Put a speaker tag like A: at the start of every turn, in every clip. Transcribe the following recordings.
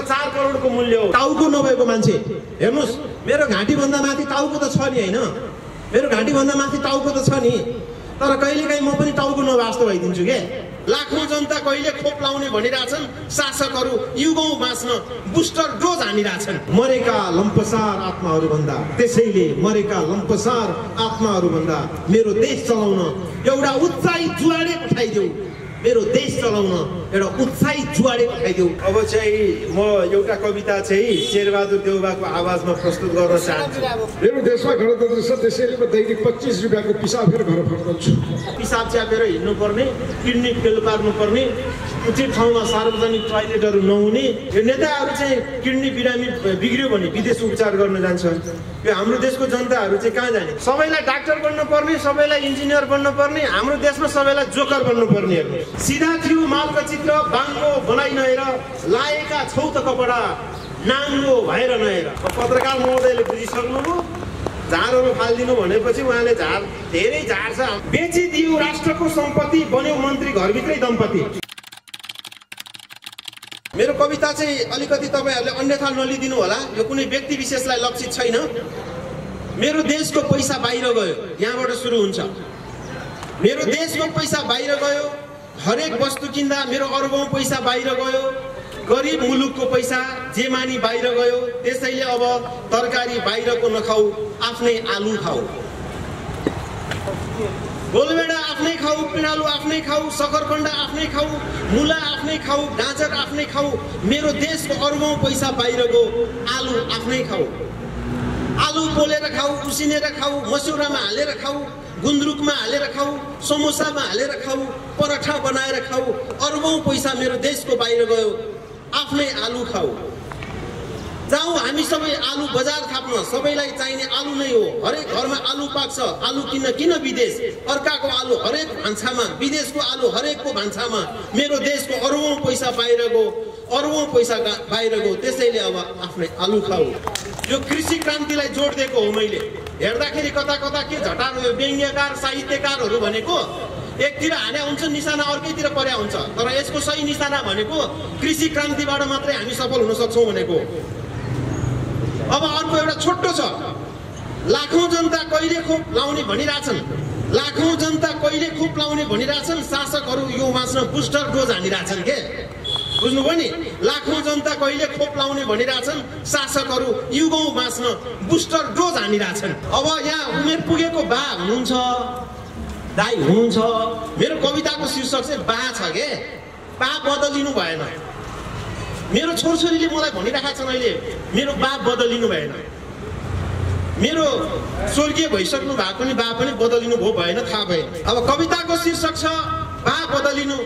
A: 4 करोडको मूल्य हो। टाउको नभएको मान्छे हेर्नुस्, मेरो घाँटी भन्दा माथि टाउको त छ नि हैन, मेरो घाँटी भन्दा माथि टाउको त छ नि, तर कहिलेकाहीँ म पनि टाउको नवास्तो भइदिन्छु के। लाखौं जनता कहिले खोप लाउने भनिरहेछन्, शासकहरू युगौं बाँच्न बुस्टर डोज हानिरहेछन्। मरेका लम्पसार आत्माहरू भन्दा, त्यसैले मरेका लम्पसार आत्माहरू भन्दा मेरो देश चलाउन एउटा उत्साही जुवाडे पठाइदेऊ, मेरो देश चलाउन एउटा उत्साही जुवाडे पठाइदेऊ। अब चाहिँ म एउटा कविता चाहिँ शेरबहादुर देउवाको आवाजमा प्रस्तुत गर्न चाहन्छु।
B: मेरो देशमा गणतन्त्र छ, त्यसैले म दैनिक 25 रुपियाँको पिसाब फेर घर फर्कन्छु।
A: पिसाब च्यापेर हिँड्नुपर्ने, किडनी फेल पार्नुपर्ने, उचित ठाउँमा सार्वजनिक टोयलेटहरू नहुने, यो नेताहरू चाहिँ किडनी बिरामी बिग्रियो भने विदेश उपचार गर्न जान्छ। यो हाम्रो देशको जनताहरू चाहिँ कहाँ जाने? सबैलाई डाक्टर बन्न पर्ने, सबैलाई इन्जिनियर बन्न पर्ने, हाम्रो देशमा सबैलाई जोकर बन्न पर्ने। सिधा थियो मालको चित्र, बाङ्गो बनाइ नहेर, लाएका छौ त कपडा नाङ्गो भएर नहेर। पत्रकार महोदयले बुझिसक्नुभयो, झारहरू फालिदिनु भनेपछि उहाँले धेरै झार छ। बेचिदियो राष्ट्रको सम्पत्ति, बन्यो मन्त्री घरभित्रै दम्पति। मेरो कविता चाहिँ अलिकति तपाईँहरूले अन्यथा नलिदिनु होला, यो कुनै व्यक्ति विशेषलाई लक्षित छैन। मेरो देशको पैसा बाहिर गयो, यहाँबाट सुरु हुन्छ। मेरो देशको पैसा बाहिर गयो, हरेक वस्तु किन्दा मेरो अरबौं पैसा बाहिर गयो, गरिब मुलुकको पैसा जेमानी बाहिर गयो। त्यसैले अब तरकारी बाहिरको नखाऊ, आफ्नै आलु खाऊ। गोलभेडा आफ्नै खाऊ, पिँडालु आफ्नै खाऊ, सकरखण्ड आफ्नै खाऊ, मुला आफ्नै खाऊ, गाजर आफ्नै खाऊ। मेरो देशको अरबौं पैसा बाहिर गयो, आलु आफ्नै खाऊ। आलु पोलेर खाऊ, उसिनेर खाऊ, मस्यौरामा हालेर खाऊ, गुन्द्रुकमा हालेर खाऊ, समोसामा हालेर खाऊ, पराठा बनाएर खाऊ। अरबौं पैसा मेरो देशको बाहिर गयो, आफ्नै आलु खाऊ। जाऊ हामी सबै आलु बजार थाप्न, सबैलाई चाहिने आलु नै हो। हरेक घरमा आलु पाक्छ, आलु किन विदेश? अर्काको आलु हरेक भान्सामा, विदेशको आलु हरेकको भान्सामा। मेरो देशको अरबौं पैसा बाहिर गयो, अरबौं पैसा बाहिर गयो। त्यसैले अब आफ्नै आलु खाऊ। यो कृषि क्रान्तिलाई जोड दिएको हो मैले। हेर्दाखेरि कता कता के झटारो, यो व्यङ्ग्यकार साहित्यकारहरू भनेको एकतिर हाने हुन्छ निशाना, अर्कैतिर पर्या हुन्छ। तर यसको सही निशाना भनेको कृषि क्रान्तिबाट मात्रै हामी सफल हुन सक्छौँ भनेको। अब अर्को एउटा छोटो छ, लाखौं जनता कहिले खोप लाउने भनिरहेछन्, लाखौं जनता कहिले खोप लाउने भनिरहेछन्, शासकहरू यो बाँच्न बुस्टर डोज हानिरहेछन् के। बुझ्नुभयो नि? लाखौं जनता कहिले खोप लाउने भनिरहेछन्, शासकहरू युगौं बाँच्न बुस्टर डोज हानिरहेछन्। अब यहाँ उमेर पुगेको बा हुनुहुन्छ, दाइ हुनुहुन्छ। मेरो कविताको शीर्षक चाहिँ बा छ के, बा बदलिनु भएन। मेरो छोरछोरीले मलाई भनिरहेका छन् अहिले, मेरो बा बदलिनु भएन। मेरो स्वर्गीय भइसक्नु भएको पनि बा पनि बदलिनु भयो भएन, थाहा भएन। अब कविताको शीर्षक छ बा बदलिनु।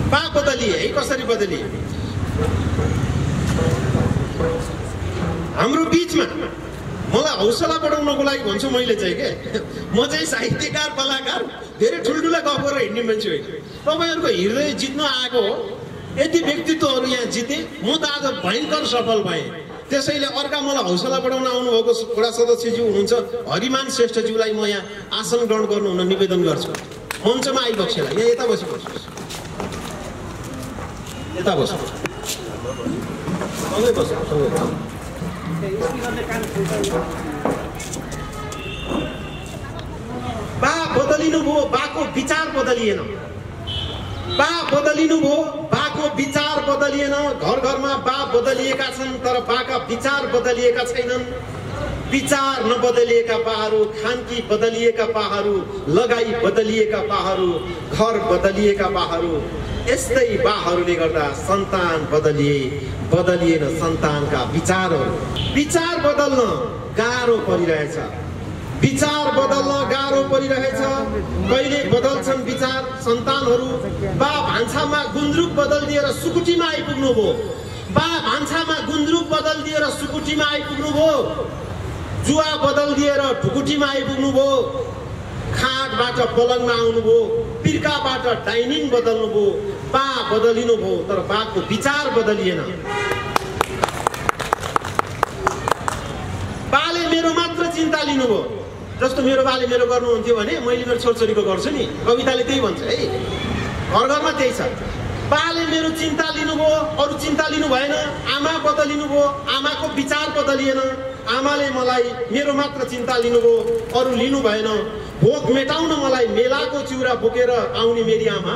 A: बा बदलिए है, कसरी बदलिए? हाम्रो बिचमा मलाई हौसला बढाउनको लागि भन्छु मैले चाहिँ के, म चाहिँ साहित्यकार कलाकार धेरै ठुल्ठुला गफ गरेर हिँड्ने मान्छे होइन। तपाईँहरूको हृदय जित्न आएको हो, यति व्यक्तित्वहरू यहाँ जिते, म त आज भयङ्कर सफल भएँ। त्यसैले अर्का मलाई हौसला बढाउन आउनुभएको वडा सदस्यज्यू हुनुहुन्छ हरिमान श्रेष्ठज्यूलाई म यहाँ आसन ग्रहण गर्नु हुन निवेदन गर्छु। मञ्चमा आइबक्सेला, यहाँ यता बसिबस्नुहोस्, यता बस्नु, सँगै बस्नु, सँगै। बा बदलिनु भयो, बाको विचार बदलिएन। बा बदलिनु भयो, बाको विचार बदलिएन। घर घरमा बा बदलिएका छन्, तर बाका विचार बदलिएका छैनन्। विचार नबदलिएका बाहरू, खानकी बदलिएका बाहरू, लगाई बदलिएका बाहरू, घर बदलिएका बाहरू। यस्तै बाहरूले गर्दा सन्तान बदलिएन सन्तानका विचारहरू। विचार बदल्न गाह्रो परिरहेछ, विचार बदल्न गाह्रो परिरहेछ। कहिले बदल्छन् विचार सन्तानहरू? बा भान्सामा गुन्द्रुक बदलिदिएर सुकुटीमा आइपुग्नु भयो, बा भान्सामा गुन्द्रुक बदलिदिएर सुकुटीमा आइपुग्नु भयो, जुवा बदलिदिएर ढुकुटीमा आइपुग्नु भयो, खाटबाट पलङमा आउनुभयो, पिर्काबाट डाइनिङ बदल्नु भयो। बा बदलिनु भयो, तर बाको विचार बदलिएन। बाले मेरो मात्र चिन्ता लिनुभयो, जस्तो मेरो बाले मेरो गर्नुहुन्थ्यो भने मैले मेरो छोरछोरीको गर्छु नि। कविताले त्यही भन्छ है, घर घरमा त्यही छ। बाले मेरो चिन्ता लिनुभयो, अरू चिन्ता लिनु भएन। आमा बदलिनु भयो, आमाको विचार बदलिएन। आमाले मलाई मेरो मात्र चिन्ता लिनुभयो, अरू लिनु भएन। भोक मेटाउन मलाई मेलाको चिउरा बोकेर आउने मेरी आमा,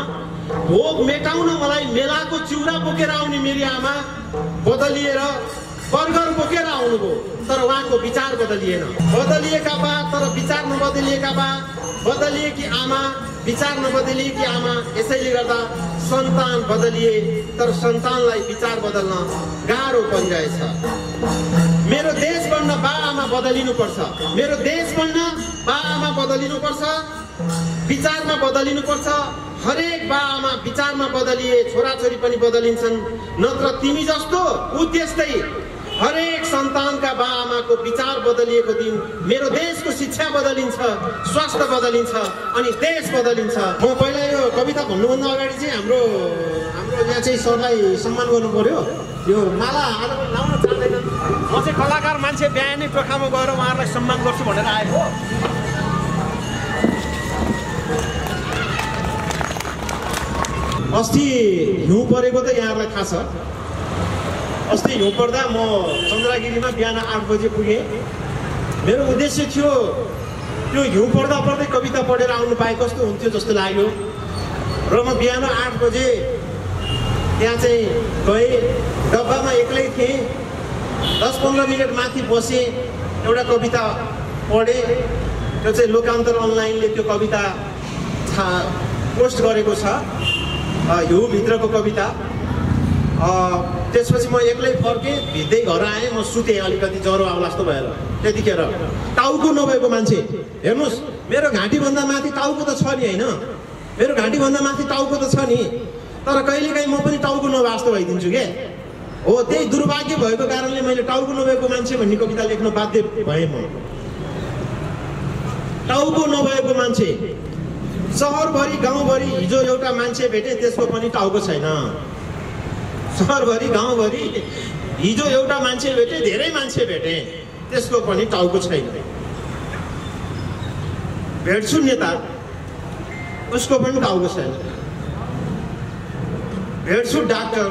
A: भोक मेटाउन मलाई मेलाको चिउरा बोकेर आउने मेरी आमा बदलिएर बर्गर बोकेर आउनुभयो, तर उहाँको विचार बदलिएन। बदलिएका बा तर विचार नबदलिएका बा, बदलिएकी आमा विचार नबदलिएकी आमा। यसैले गर्दा सन्तान बदलिए तर सन्तानलाई विचार बदल्न गाह्रो परिरहेछ। मेरो देश बन्न बाआमा बदलिनुपर्छ, मेरो देश बन्न बाआमा बदलिनुपर्छ, विचारमा बदलिनुपर्छ। हरेक बाआमा विचारमा बदलिए छोराछोरी पनि बदलिन्छन्, नत्र तिमी जस्तो ऊ त्यस्तै। हरेक सन्तानका बाआमाको विचार बदलिएको दिन मेरो देशको शिक्षा बदलिन्छ, स्वास्थ्य बदलिन्छ अनि देश बदलिन्छ। म पहिला यो कविता भन्नुभन्दा अगाडि चाहिँ हाम्रो यहाँ चाहिँ सरलाई सम्मान गर्नु पर्यो। यो माला आज लाउन चाहँदैनन्। म चाहिँ कलाकार मान्छे बिहानै टोखामा गएर उहाँहरूलाई सम्मान गर्छु भनेर आएको। अस्ति हिउँ परेको त यहाँहरूलाई थाहा छ। अस्ति हिउँ पर्दा म चन्द्रगिरीमा बिहान 8 बजे पुगेँ। मेरो उद्देश्य थियो त्यो हिउँ पर्दा पर्दै कविता पढेर आउनु पाए कस्तो हुन्थ्यो जस्तो लाग्यो र म बिहान 8 बजे त्यहाँ चाहिँ गएँ। डब्बामा एक्लै थिएँ। 10-15 मिनट माथि बसेँ, एउटा कविता पढेँ। त्यो चाहिँ लोकान्तर अनलाइनले त्यो कविता पोस्ट गरेको छ, हिउँभित्रको कविता। त्यसपछि म एक्लै फर्केँ, भित्दै घर आएँ। म सुतेँ, अलिकति ज्वरो आउला जस्तो भएर। त्यतिखेर टाउको नभएको मान्छे, हेर्नुहोस् मेरो घाँटीभन्दा माथि टाउको त छ नि, होइन? मेरो घाँटीभन्दा माथि टाउको त छ नि, तर कहिलेकाहीँ म पनि टाउको नभए जस्तो भइदिन्छु के हो। त्यही दुर्भाग्य भएको कारणले मैले टाउको नभएको मान्छे भन्ने कविता लेख्न बाध्य भएँ। म टाउको नभएको मान्छे, सहरभरि गाउँभरि हिजो एउटा मान्छे भेटेँ, त्यसको पनि टाउको छैन। सहरभरि गाउँभरि हिजो एउटा मान्छे भेटेँ, धेरै मान्छे भेटेँ, त्यसको पनि टाउको छैन। भेट्छु नेता, उसको पनि टाउको छैन। भेट्छु डाक्टर,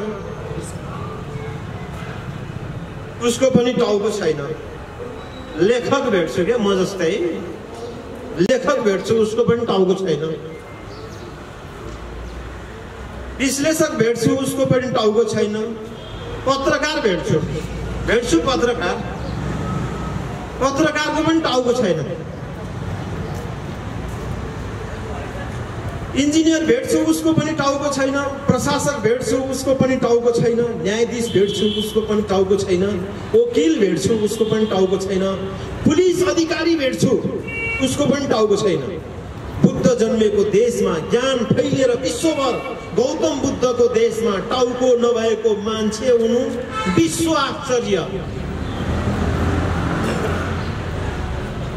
A: उसको पनि टाउको छैन। लेखक भेट्छु क्या, म जस्तै लेखक भेट्छु, उसको पनि टाउको छैन। विश्लेषक भेट्छु, उसको पनि टाउको छैन। पत्रकार भेट्छु पत्रकारको पनि टाउको छैन। इन्जिनियर भेट्छु, उसको पनि टाउको छैन। प्रशासक भेट्छु, उसको पनि टाउको छैन। न्यायाधीश भेट्छु, उसको पनि टाउको छैन। वकिल भेट्छु, उसको पनि टाउको छैन। पुलिस अधिकारी भेट्छु, उसको पनि टाउको छैन। बुद्ध जन्मेको देशमा ज्ञान फैलिएर विश्वभर गौतम बुद्धको देशमा टाउको नभएको मान्छे हुनु विश्व आश्चर्य।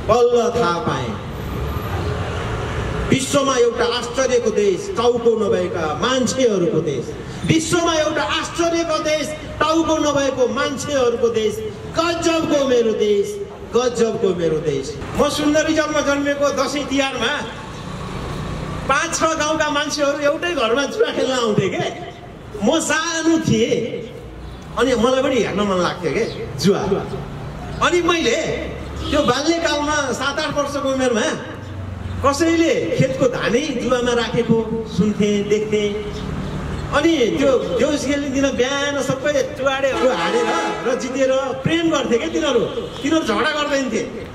A: बल्ल थाहा पाएँ, विश्वमा एउटा आश्चर्यको देश, टाउको नभएका मान्छेहरूको देश। विश्वमा एउटा आश्चर्यको देश, टाउको नभएको मान्छेहरूको देश। गजबको मेरो देश, गजबको मेरो देश। म सुन्दरीजलमा जन्मेको। दसैँ तिहारमा 5-6 गाउँका मान्छेहरू एउटै घरमा जुवा खेल्न आउँथे के। म सानो थिएँ अनि मलाई पनि हेर्न मन लाग्थ्यो के जुवा। अनि मैले त्यो बाल्यकालमा 7-8 वर्षको उमेरमा कसैले खेतको धानै जुवामा राखेको सुन्थेँ, देख्थेँ। अनि त्यो देउसी खेल्ने दिन बिहान सबै चुहाडेहरू हारेर र जितेर प्रेम गर्थे क्या तिनीहरू झगडा गर्दैन थिए।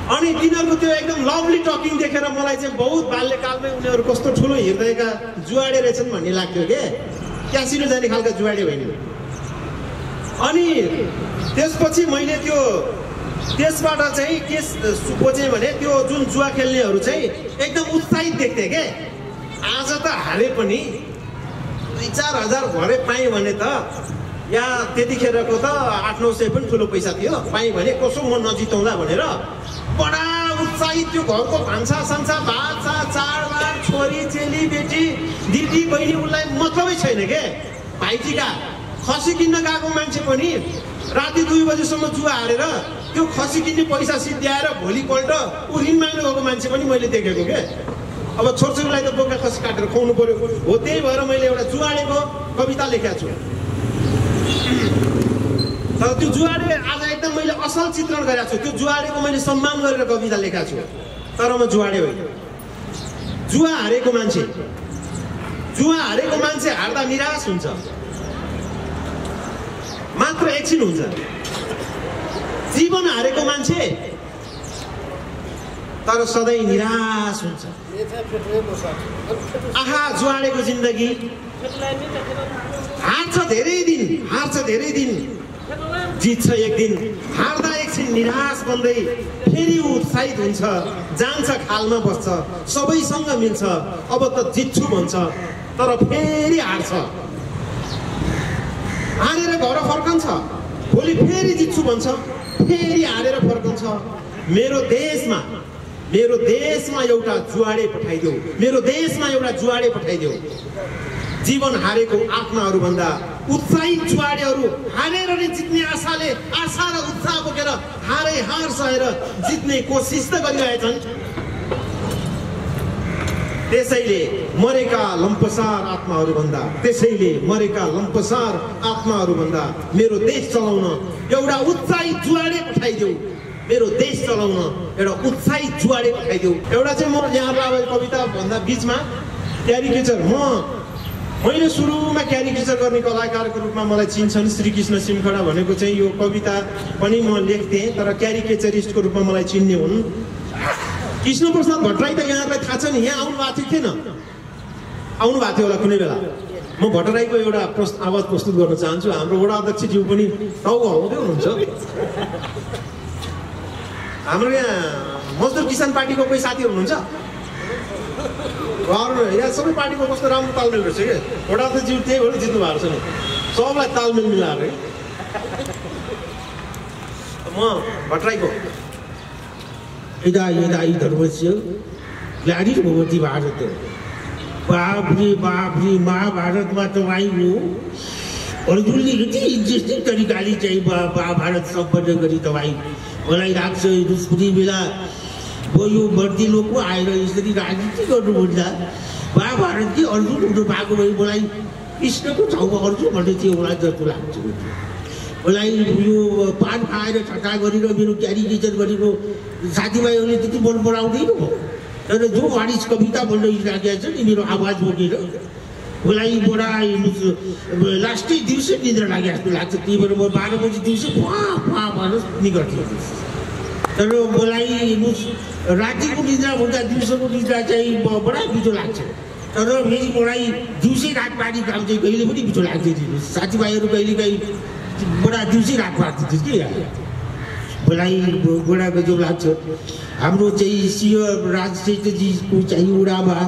A: अनि तिनीहरूको त्यो एकदम लभली टकिङ देखेर मलाई चाहिँ बहुत बाल्यकालमै उनीहरू कस्तो ठुलो हृदयका जुवाडे रहेछन् भन्ने लाग्थ्यो के। क्यासिनो जाने खालका जुवाडे होइन। अनि त्यसपछि मैले त्यो त्यसबाट चाहिँ के सोचेँ भने त्यो जुन जुवा खेल्नेहरू चाहिँ एकदम उत्साहित देख्थे के। आज त हारे पनि 2-4 हजार भरे पाएँ भने त, या त्यतिखेरको त 800-900 पनि ठुलो पैसा थियो, पाएँ भने कसो म नजिताउँला भनेर बडा उत्साहित। त्यो घरको भान्सा सान्सा भातसा चाडबाड, छोरी चेली बेटी दिदी बहिनी उसलाई मतलबै छैन के। भाइटिका खसी किन्न गएको मान्छे पनि राति 2 बजीसम्म जुवा हारेर त्यो खसी किन्ने पैसा सिद्ध्याएर भोलिपल्ट ऊ ऋण माग्न गएको मान्छे पनि मैले देखेको के। अब छोरछोरीलाई त बोका खसी काटेर खुवाउनु पर्यो। हो त्यही भएर मैले एउटा जुवाडेको कविता लेखेको छु। तर त्यो जुवाडे आज एकदम मैले असल चित्रण गरेको छु। त्यो जुवाडेको मैले सम्मान गरेर कविता लेखेको छु। तर म जुवाडे होइन। जुवा हारेको मान्छे हार्दा निराश हुन्छ, मात्र एकछिन हुन्छ। जीवन हारेको मान्छे तर सधैँ निराश हुन्छ। आहा जुवाडेको जिन्दगी हार्छ धेरै दिन, जित्छ एक दिन। हार्दा एकछिन निराश बन्दै फेरि उत्साहित हुन्छ, जान्छ खालमा बस्छ, सबैसँग मिल्छ, अब त जित्छु भन्छ, तर फेरि हार्छ। हारेर घर फर्कन्छ, भोलि फेरि जित्छु भन्छ, फेरि हारेर फर्कन्छ। मेरो देशमा एउटा जुवाडे पठाइदेऊ, मेरो देशमा एउटा जुवाडे पठाइदेऊ। जीवन हारेको आत्माहरूभन्दा उत्साहित जुवाडेहरू हारेर नै जित्ने आशा र उत्साह बोकेर हार सहेर जित्ने कोसिस त गरिरहेछन्। त्यसैले मरेका लम्पसार आत्माहरूभन्दा मेरो देश चलाउन एउटा उत्साहित जुवाडे पठाइदेऊ। मेरो देश चलाउन एउटा उत्साहित जुवाडे पठाइदेऊ। एउटा चाहिँ म यहाँलाई कविता भन्दा बिचमा क्यारिकेचर, मैले सुरुमा क्यारिकेचर गर्ने कलाकारको रूपमा मलाई चिन्छन् श्रीकृष्ण सिमखडा भनेको चाहिँ यो कविता पनि म लेख्थेँ, तर क्यारिकेचरिस्टको रूपमा मलाई चिन्ने हुन्। कृष्णप्रसाद भट्टराई त यहाँहरूलाई थाहा छ नि, यहाँ आउनु भएको थियो होला कुनै बेला। म भट्टराईको एउटा आवाज प्रस्तुत गर्न चाहन्छु। हाम्रो वडा अध्यक्षज्यू पनि टाउको हल्लाउँदै हुनुहुन्छ। हाम्रो यहाँ मजदुर किसान पार्टीको कोही साथी हुनुहुन्छ? यहाँ सबै पार्टीको कस्तो राम्रो तालमेल रहेछ क्या। वडा अध्यक्षज्यू त्यही भएर जित्नु भएको छ नि, सबलाई तालमेल मिलाएर। म भट्टराईको यदा धर्मस्य ग्लाडी भगवती भारत, बाप रे महाभारतमा तपाईँ हो अर्जुनले यति इन्ट्रेस्टिङ तरिकाले चाहिँ महाभारत सम्पन्न गरी तपाईँ मलाई लाग्छ रुसपुरी बेला यो बर्दी लोकको आएर यसरी राजनीति गर्नुभन्दा महाभारतकै अर्जुन हुनु भएको भए मलाई कृष्णको ठाउँमा अर्जुन भन्ने थियो मलाई जस्तो लाग्छ। मलाई यो पान खाएर ठट्टा गरेर मेरो क्यारिकेचर गरेको साथीभाइहरूले त्यति मन पराउँदैन हो। तर जो वारिस कविता बोल्न लागेको छ नि मेरो आवाज बोकेर, मलाई बडा लास्टै दिउँसै निद्रा लागे जस्तो लाग्छ। त्यही भएर म 12 बजी दिउँसै भनेर निगर्थेँ। तर मलाई रातिको निद्रा भन्दा दिउँसोको निद्रा चाहिँ बडा मिठो लाग्छ। तर फेरि मलाई दिउँसै रात पार्टी काम चाहिँ कहिले पनि मिठो लाग्दैन। साथीभाइहरू कहिलेकाहीँ बडा दिउँसै रात पार्टी थियो कि मलाई बडा गजब लाग्छ। हाम्रो चाहिँ सिंह राजश्रेष्ठजीको चाहिँ उडामा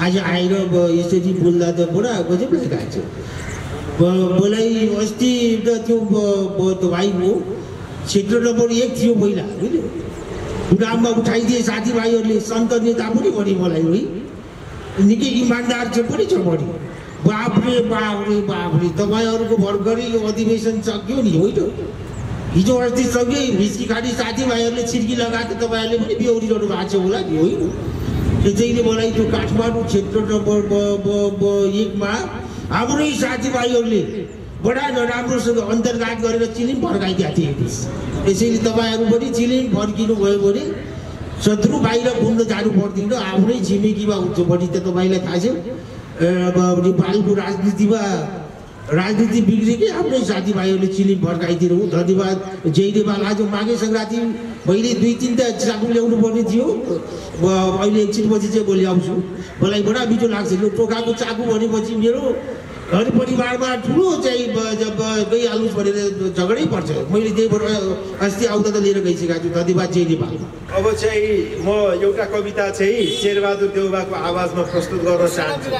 A: आज आएर यसरी बोल्दा त बडा गजब लागिरहेको छ। मलाई अस्ति त त्यो तपाईँको क्षेत्र नम्बर 1 थियो महिला होइन, उडाममा उठाइदिए साथीभाइहरूले। सन्त नेता पनि बढी मलाई है, निकै इमान्दार चाहिँ पनि छ बढी। बापरे तपाईँहरूको भर्खरै यो अधिवेशन सक्यो नि होइन। हिजो अस्ति सँगै भिस्की खाने साथीभाइहरूले छिर्की लगाएको तपाईँहरूले पनि बेहोरिरहनु भएको छ होला नि होइन। त्यसैले मलाई त्यो काठमाडौँ क्षेत्र नम्बर 1 मा हाम्रै साथीभाइहरूले बडा नराम्रोसँग अन्तर्घात गरेर चिलिम फर्काइदिएको थियो। त्यसैले तपाईँहरू पनि चिलिम फर्किनु भयो भने शत्रु बाहिर घुम्न जानु पर्दैन, आफ्नै छिमेकीमा हुन्छ। बढी त तपाईँलाई थाहा छ नेपालको राजनीति बिग्रेकै आफ्नै साथीभाइहरूले चिलिम फर्काइदिनु। धन्यवाद जय नेपाल। आज माघे सङ्क्रान्ति मैले 2-3 त चाकु ल्याउनु पर्ने थियो, अहिले एकछिनपछि चाहिँ भोलि आउँछु। मलाई बडा मिठो लाग्छ यो टोकाको चाकु भनेपछि मेरो घर परिवारमा ठुलो चाहिँ गइहाल्नुहोस् भनेर झगडै पर्छ। मैले त्यही भएर अस्ति आउँदा त लिएर गइसकेको छु। धन्यवाद जय नेपाल। अब चाहिँ म एउटा कविता चाहिँ शेरबहादुर देउवाको आवाजमा प्रस्तुत गर्न चाहन्छु।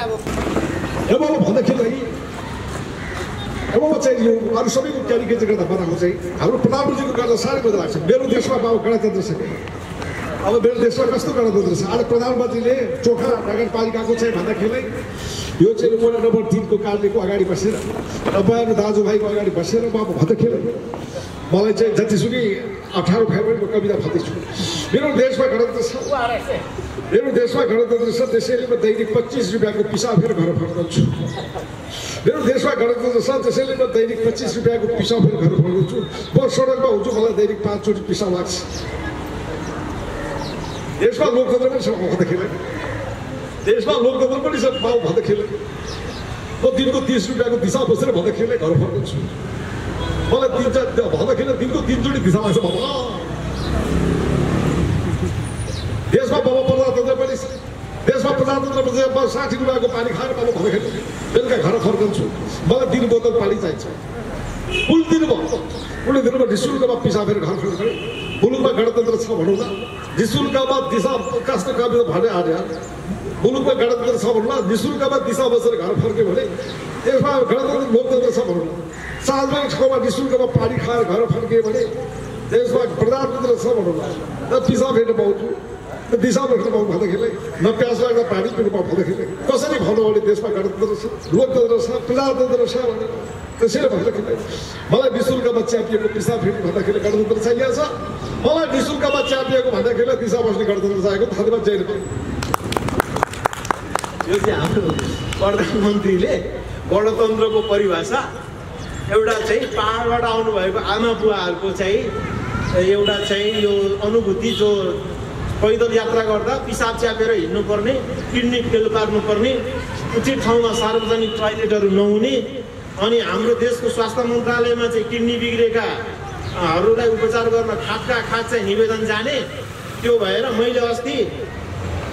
B: अब चाहिँ यो अरू सबैको क्यारिकेचर गर्दा बनाएको चाहिँ हाम्रो प्रधानमन्त्रीको गर्दा साह्रै मजा लाग्छ। मेरो देशमा गणतन्त्र छ। अब मेरो देशमा कस्तो गणतन्त्र छ। आज प्रधानमन्त्रीले चोखा नगरपालिकाको चाहिँ भन्दाखेरि यो चाहिँ वडा नम्बर 3 को कार्यालयको अगाडि बसेर तपाईँहरू दाजुभाइको अगाडि बसेर म भन्दाखेरि मलाई चाहिँ जतिसुकै 18 फेब्रुअरीको कविता भन्दैछु। मेरो देशमा गणतन्त्र छ। मेरो देशमा गणतन्त्र छ, त्यसैले म दैनिक 25 रुपियाँको पिसाब फेरि घर फर्काउँछु। मेरो देशमा गणतन्त्र छ, त्यसैले म दैनिक 25 रुपियाँको पिसाब फेरि घर फर्काउँछु। म सडकमा हुन्छु, मलाई दैनिक 5 चोटि पिसाब लाग्छ। देशमा लोकतन्त्र पनि छ भन्दाखेरि, देशमा लोकतन्त्र पनि छ पाऊ भन्दाखेरि म दिनको 30 रुपियाँको दिशा बसेर भन्दाखेरि घर फर्काउँछु। मलाई भन्दाखेरि दिनको 3 चोटि दिशा लाग्छ बाबा। देशमा बाबा प्रजातन्त्र पनि छ, देशमा प्रजातन्त्र पछि 60 रुपियाँको पानी खाएर बाबा भन्दाखेरि बेलुका घर फर्कन्छु। मलाई 3 बोतल पानी चाहिन्छ। कुल दिनमा निःशुल्कमा पिसाब फेरि घर फर्काउने मुलुकमा गणतन्त्र छ भनौँ न। निःशुल्कमा दिशा कस्तो काम भने आर्या मुलुकमा गणतन्त्र छ भनौँ न, निःशुल्कमा दिशा बसेर घर फर्क्यो भने देशमा गणतन्त्र लोकतन्त्र छ भनौँ न। सार्वजनिक ठाउँमा निःशुल्कमा पानी खाएर घर फर्कियो भने देशमा प्रजातन्त्र छ भनौँ न। र पिसाब फेर्न पाउँछु, दिशा बस्न पाउँ भन्दाखेरि, न प्यास लाग्दा पानी पिउनु पाउँ भन्दाखेरि कसरी भन्नु भने देशमा गणतन्त्र छ, लोकतन्त्र छ, प्रजातन्त्र छ भनेर। त्यसैले भन्दाखेरि मलाई निःशुल्कमा च्यापिएको पिसाब फेर्ने भन्दाखेरि गणतन्त्र चाहिएको छ, मलाई निःशुल्कमा च्यापिएको भन्दाखेरि दिशा बस्ने गणतन्त्र चाहिएको। धन्यवाद। जय नेपाल।
A: यो चाहिँ हाम्रो प्रधानमन्त्रीले गणतन्त्रको परिभाषा एउटा चाहिँ पाहाडबाट आउनुभएको आमा बुवाहरूको चाहिँ एउटा चाहिँ यो अनुभूति, जो पैदल यात्रा गर्दा पिसाब च्यापेर हिँड्नुपर्ने, किडनी फेल पार्नुपर्ने, उचित ठाउँमा सार्वजनिक टोयलेटहरू नहुने, अनि हाम्रो देशको स्वास्थ्य मन्त्रालयमा चाहिँ किडनी बिग्रेकाहरूलाई उपचार गर्न खाट चाहिँ निवेदन जाने। त्यो भएर मैले अस्ति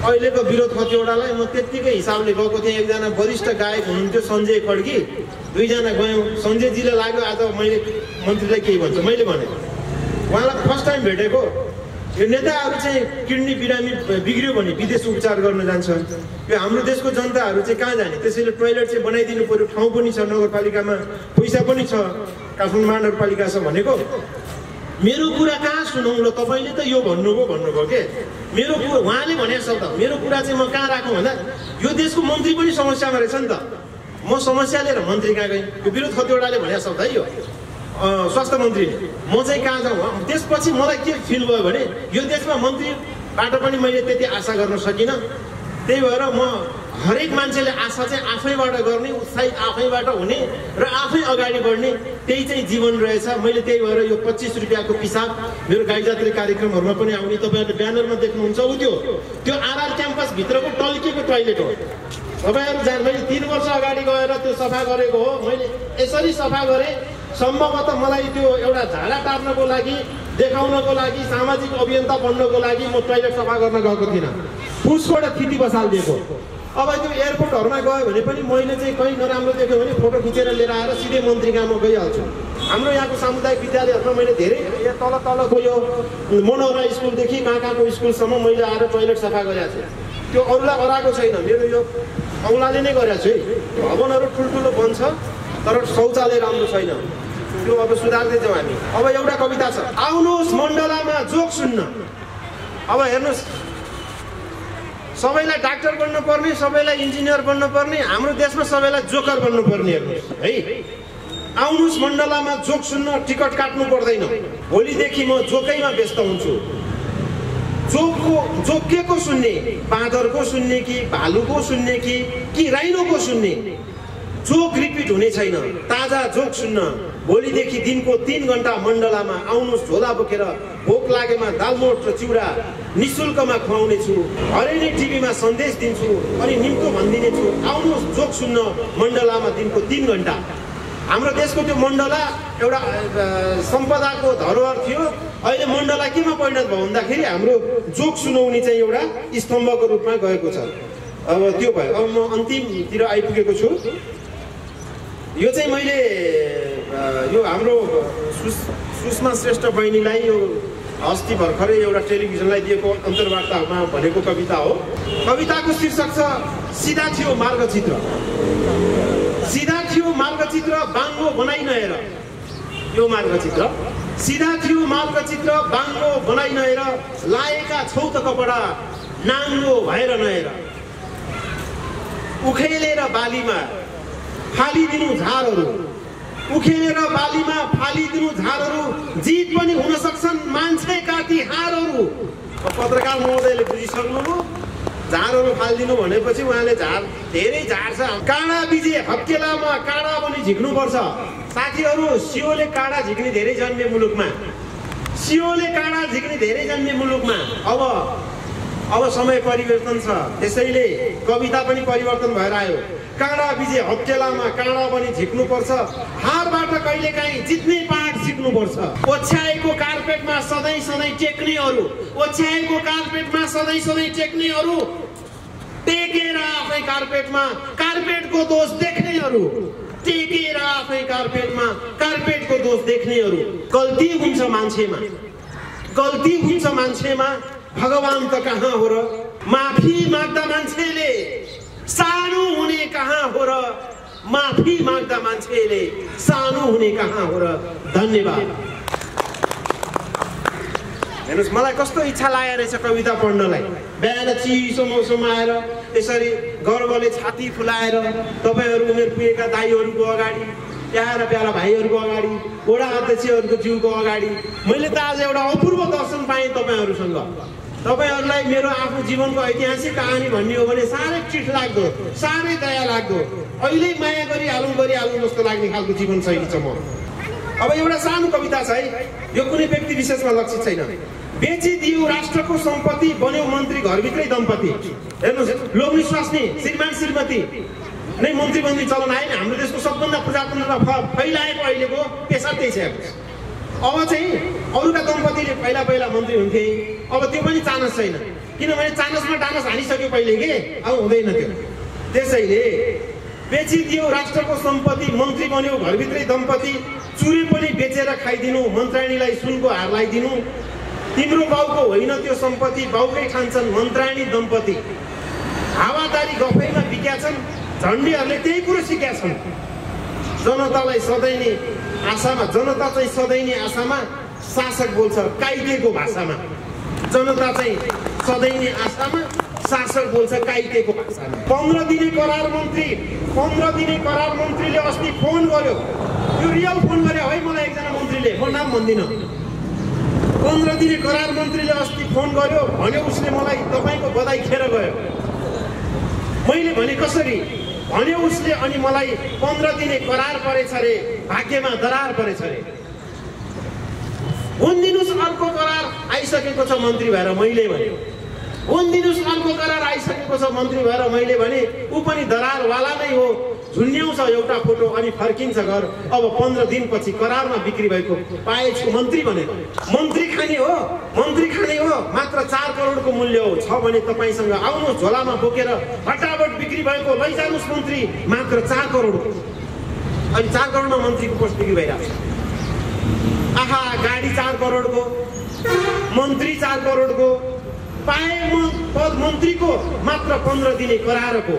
A: अहिलेको विरोध कतिवटालाई म त्यत्तिकै हिसाबले गएको थिएँ। एकजना वरिष्ठ गायक हुनुहुन्थ्यो सञ्जय खड्की, 2 जना गयौँ। सञ्जयजीले लाग्यो आज मैले मन्त्रीलाई केही भन्छु। मैले भने उहाँलाई फर्स्ट टाइम भेटेको, यो नेताहरू चाहिँ किडनी बिरामी बिग्रियो भने विदेश उपचार गर्न जान्छ। यो हाम्रो देशको जनताहरू चाहिँ कहाँ जाने? त्यसैले टोयलेट चाहिँ बनाइदिनु पर्यो। ठाउँ पनि छ, नगरपालिकामा पैसा पनि छ, काठमाडौँ महानगरपालिका छ भनेको। मेरो कुरा कहाँ सुनौँ ल? तपाईँले त यो भन्नुभयो के? मेरो कुरा उहाँले भनेको शब्द, मेरो कुरा चाहिँ म कहाँ राखौँ भन्दा यो देशको मन्त्री पनि समस्यामा रहेछ नि त। म समस्या लिएर मन्त्री कहाँ गएँ? यो विरोध कतिवटाले भनेको शब्द है यो स्वास्थ्य मन्त्रीले। म चाहिँ कहाँ जाउँ? त्यसपछि मलाई के फिल भयो भने यो देशमा मन्त्रीबाट पनि मैले त्यति आशा गर्न सकिनँ। त्यही भएर म हरेक मान्छेले आशा चाहिँ आफैबाट गर्ने, उत्साहित आफैबाट हुने र आफै अगाडि बढ्ने, त्यही चाहिँ जीवन रहेछ। मैले त्यही भएर यो 25 रुपियाँको पिसाब मेरो गाईजात्रे कार्यक्रमहरूमा पनि आउने। तपाईँहरूले ब्यानरमा देख्नुहुन्छ उ त्यो आरआर क्याम्पसभित्रको टल्किएको टोयलेट हो। तपाईँहरू जान, मैले 3 वर्ष अगाडि गएर त्यो सफा गरेको हो। मैले यसरी सफा गरेँ। सम्भवतः मलाई त्यो एउटा झाडा टार्नको लागि, देखाउनको लागि, सामाजिक अभियन्ता बन्नको लागि म टोयलेट सफा गर्न गएको थिइनँ। पुसबाट थिति बसालिदिएको। अब त्यो एयरपोर्टहरूमा गयो भने पनि मैले चाहिँ कहीँ नराम्रो देख्यो भने फोटो खिचेर लिएर आएर सिधै मन्त्री कहाँमा गइहाल्छु। हाम्रो यहाँको सामुदायिक विद्यालयहरूमा मैले धेरै तलको यो मनोहरा स्कुलदेखि कहाँको स्कुलसम्म मैले आएर टोयलेट सफा गरेको छु। त्यो अरूलाई अराएको छैन, मेरो यो औँलाले नै गरेको छु है। भवनहरू ठुल्ठुलो बन्छ तर शौचालय राम्रो छैन। त्यो अब सुधार्दै जाउँ हामी। अब एउटा कविता छ, आउनुहोस् मण्डलामा जोक सुन्न। अब हेर्नुहोस्, सबैलाई डाक्टर बन्नुपर्ने, सबैलाई इन्जिनियर बन्नुपर्ने, हाम्रो देशमा सबैलाई जोकर बन्नुपर्ने। हेर्नुहोस् है, आउनुहोस् मण्डलामा जोक सुन्न, टिकट काट्नु पर्दैन। भोलिदेखि म जोकैमा व्यस्त हुन्छु। जोक के को सुन्ने? बाँदरको सुन्ने कि भालुको सुन्ने कि राइनोको सुन्ने? जोक रिपिट हुने छैन। ताजा जोक सुन्न। भोलिदेखि दिनको 3 घण्टा मण्डलामा आउनुहोस्, झोला बोकेर भोक लागेमा दालमोट र चिउरा निःशुल्कमा खुवाउने छु। हरेनै टिभीमा सन्देश दिन्छु अनि निम्तो भनिदिने छु। आउनुहोस् जोक सुन्न मण्डलामा दिनको 3 घण्टा। हाम्रो देशको त्यो मण्डला एउटा सम्पदाको धरोहर थियो। अहिले मण्डला केमा परिणत भयो भन्दाखेरि हाम्रो जोक सुनाउने चाहिँ एउटा स्तम्भको रूपमा गएको छ। अब त्यो भयो। अब म अन्तिमतिर आइपुगेको छु। यो चाहिँ मैले यो हाम्रो सुषमा श्रेष्ठ बहिनीलाई यो अस्ति भर्खरै एउटा टेलिभिजनलाई दिएको अन्तर्वार्तामा भनेको कविता हो। कविताको शीर्षक छ सिधा थियो मार्गचित्र। सिधा थियो मार्गचित्र बाङ्गो बनाइ नहेर। यो मार्गचित्र सिधा थियो मार्गचित्र बाङ्गो बनाइ नहेर। लाएका छौ त कपडा नाङ्गो भएर नहेर। उखेलेर बालीमा फालिदिनु झारहरू। उखेलेर बालीमा फालिदिनु झारहरू। जित पनि हुन सक्छन् मान्छेका ती हारहरू। पत्रकार महोदयले बुझिसक्नुभयो। झारहरू फालिदिनु भनेपछि उहाँले झार धेरै झार्छ। काँडा बिजे हत्केलामा काँडा पनि झिक्नुपर्छ। साथीहरू, सियोले काँडा झिक्ने धेरै जन्मे मुलुकमा, सियोले काँडा झिक्ने धेरै जन्मे मुलुकमा अब समय परिवर्तन छ, त्यसैले कविता पनि परिवर्तन भएर आयो। काँडा बिजे हत्केलामा काँडा पनि झिक्नुपर्छ, हारबाट कहिलेकाहीँ जित्ने पाठ सिक्नुपर्छ। ओछ्याएको कार्पेटमा सधैँ सधैँ टेक्नेहरू, ओछ्याएको कार्पेटमा सधैँ सधैँ टेक्नेहरू, टेकेर आफै कार्पेटमा कार्पेटको दोष देख्नेहरू, टेकेर आफै कार्पेटमा कार्पेटको दोष देख्नेहरू। गल्ती हुन्छ मान्छेमा, गल्ती हुन्छ मान्छेमा, भगवान त कहाँ हो र? माफी माग्दा मान्छेले सानो हुने कहाँ हो र? माफी माग्दा मान्छेले सानो हुने कहाँ हो र? धन्यवाद। हेर्नुहोस्, मलाई कस्तो इच्छा लागेको रहेछ कविता पढ्नलाई। बिहान चिसो मौसम आएर यसरी गर्वले छाती फुलाएर तपाईँहरू उमेर पुगेका दाइहरूको अगाडि, प्यारा प्यारा भाइहरूको अगाडि, वडा अध्यक्षहरूको जिउको अगाडि मैले त आज एउटा अपूर्व दर्शन पाएँ तपाईँहरूसँग। तपाईँहरूलाई मेरो आफ्नो जीवनको ऐतिहासिक कहानी भन्ने हो भने साह्रै चिठ लाग्दो, साह्रै दया लाग्दो, अहिले माया गरिहालौँ जस्तो लाग्ने खालको जीवनशैली छ म। अब एउटा सानो कविता छ है, यो कुनै व्यक्ति विशेषमा लक्षित छैन। बेचिदियो राष्ट्रको सम्पत्ति, बन्यो मन्त्री घरभित्रै दम्पति। हेर्नुहोस्, लोग्ने स्वास्नी श्रीमान श्रीमती नै मन्त्री बन्ने चलन आएन। हाम्रो देशको सबभन्दा प्रजातन्त्र फैलाएको अहिलेको पेसा त्यही छ। अब चाहिँ अरूका दम्पतिले पहिला मन्त्री हुन्थे, अब त्यो पनि चानस छैन, किनभने चानसमा डानस हानिसक्यो पहिले के, अब हुँदैन त्यो। त्यसैले बेचिदियो राष्ट्रको सम्पत्ति, मन्त्री बन्यो घरभित्रै दम्पति, चुरे पनि बेचेर खाइदिनु, मन्त्राणीलाई सुनको हार लगाइदिनु। तिम्रो बाउको होइन त्यो सम्पत्ति, बाउकै ठान्छन् मन्त्राणी दम्पति। हावादारी गफैमा बिक्या छन्, झन्डीहरूले त्यही कुरो सिकेका छन्। जनतालाई सधैँ नै आशामा, जनता चाहिँ सधैँ नै आशामा, शासक बोल्छ काइतेको भाषामा। जनता चाहिँ सधैँ नै आशामा, शासक बोल्छ काइतेको भाषामा। 15 दिने करार मन्त्रीले अस्ति फोन गर्यो। यो रियल फोन गर्यो है मलाई एकजना मन्त्रीले, म नाम भन्दिनँ। 15 दिने करार मन्त्रीले अस्ति फोन गर्यो, भन्यो उसले मलाई तपाईँको बधाई खेर गयो। मैले भने कसरी भन्यो उसले, अनि मलाई 15 दिने करार परेछ रे, भाग्यमा दरार परेछ रे। हुन्दिनुस् अर्को करार आइसकेको छ मन्त्री भएर मैले भने, हुन्दिनुस् अर्को करार आइसकेको छ मन्त्री भएर मैले भने, ऊ पनि दरारवाला नै हो। झुन्ड्याउँछ एउटा फोटो अनि फर्किन्छ घर। अब 15 दिनपछि करारमा बिक्री भएको पाएछु मन्त्री भने। मन्त्री खाने हो मात्र 4 करोडको मूल्य हो छ भने तपाईँसँग आउनुहोस्, झोलामा बोकेर फटाफट बिक्री भएको लैजानुहोस् मन्त्री, मात्र 4 करोडको। अनि 4 करोडमा मन्त्रीको पोस्ट बिक्री भइरहेको छ। आहा, गाडी 4 करोडको, मन्त्री 4 करोडको, पाए पद मन्त्रीको, मात्र 15 दिने करारको।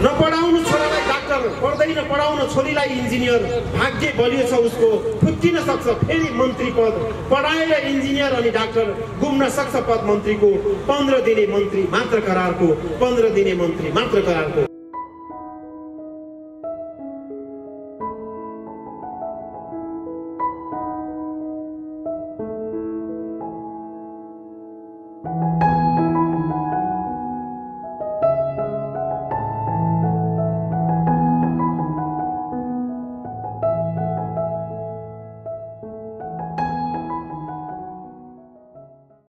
A: नपढाउनु छोरालाई डाक्टर, पढ्दैन पढाउनु छोरीलाई इन्जिनियर, भाग्य बलियो छ उसको, फुत्किन सक्छ फेरि मन्त्री पद। पढाएर इन्जिनियर अनि डाक्टर गुम्न सक्छ पद मन्त्रीको। 15 दिने मन्त्री मात्र करारको, 15 दिने मन्त्री मात्र करारको।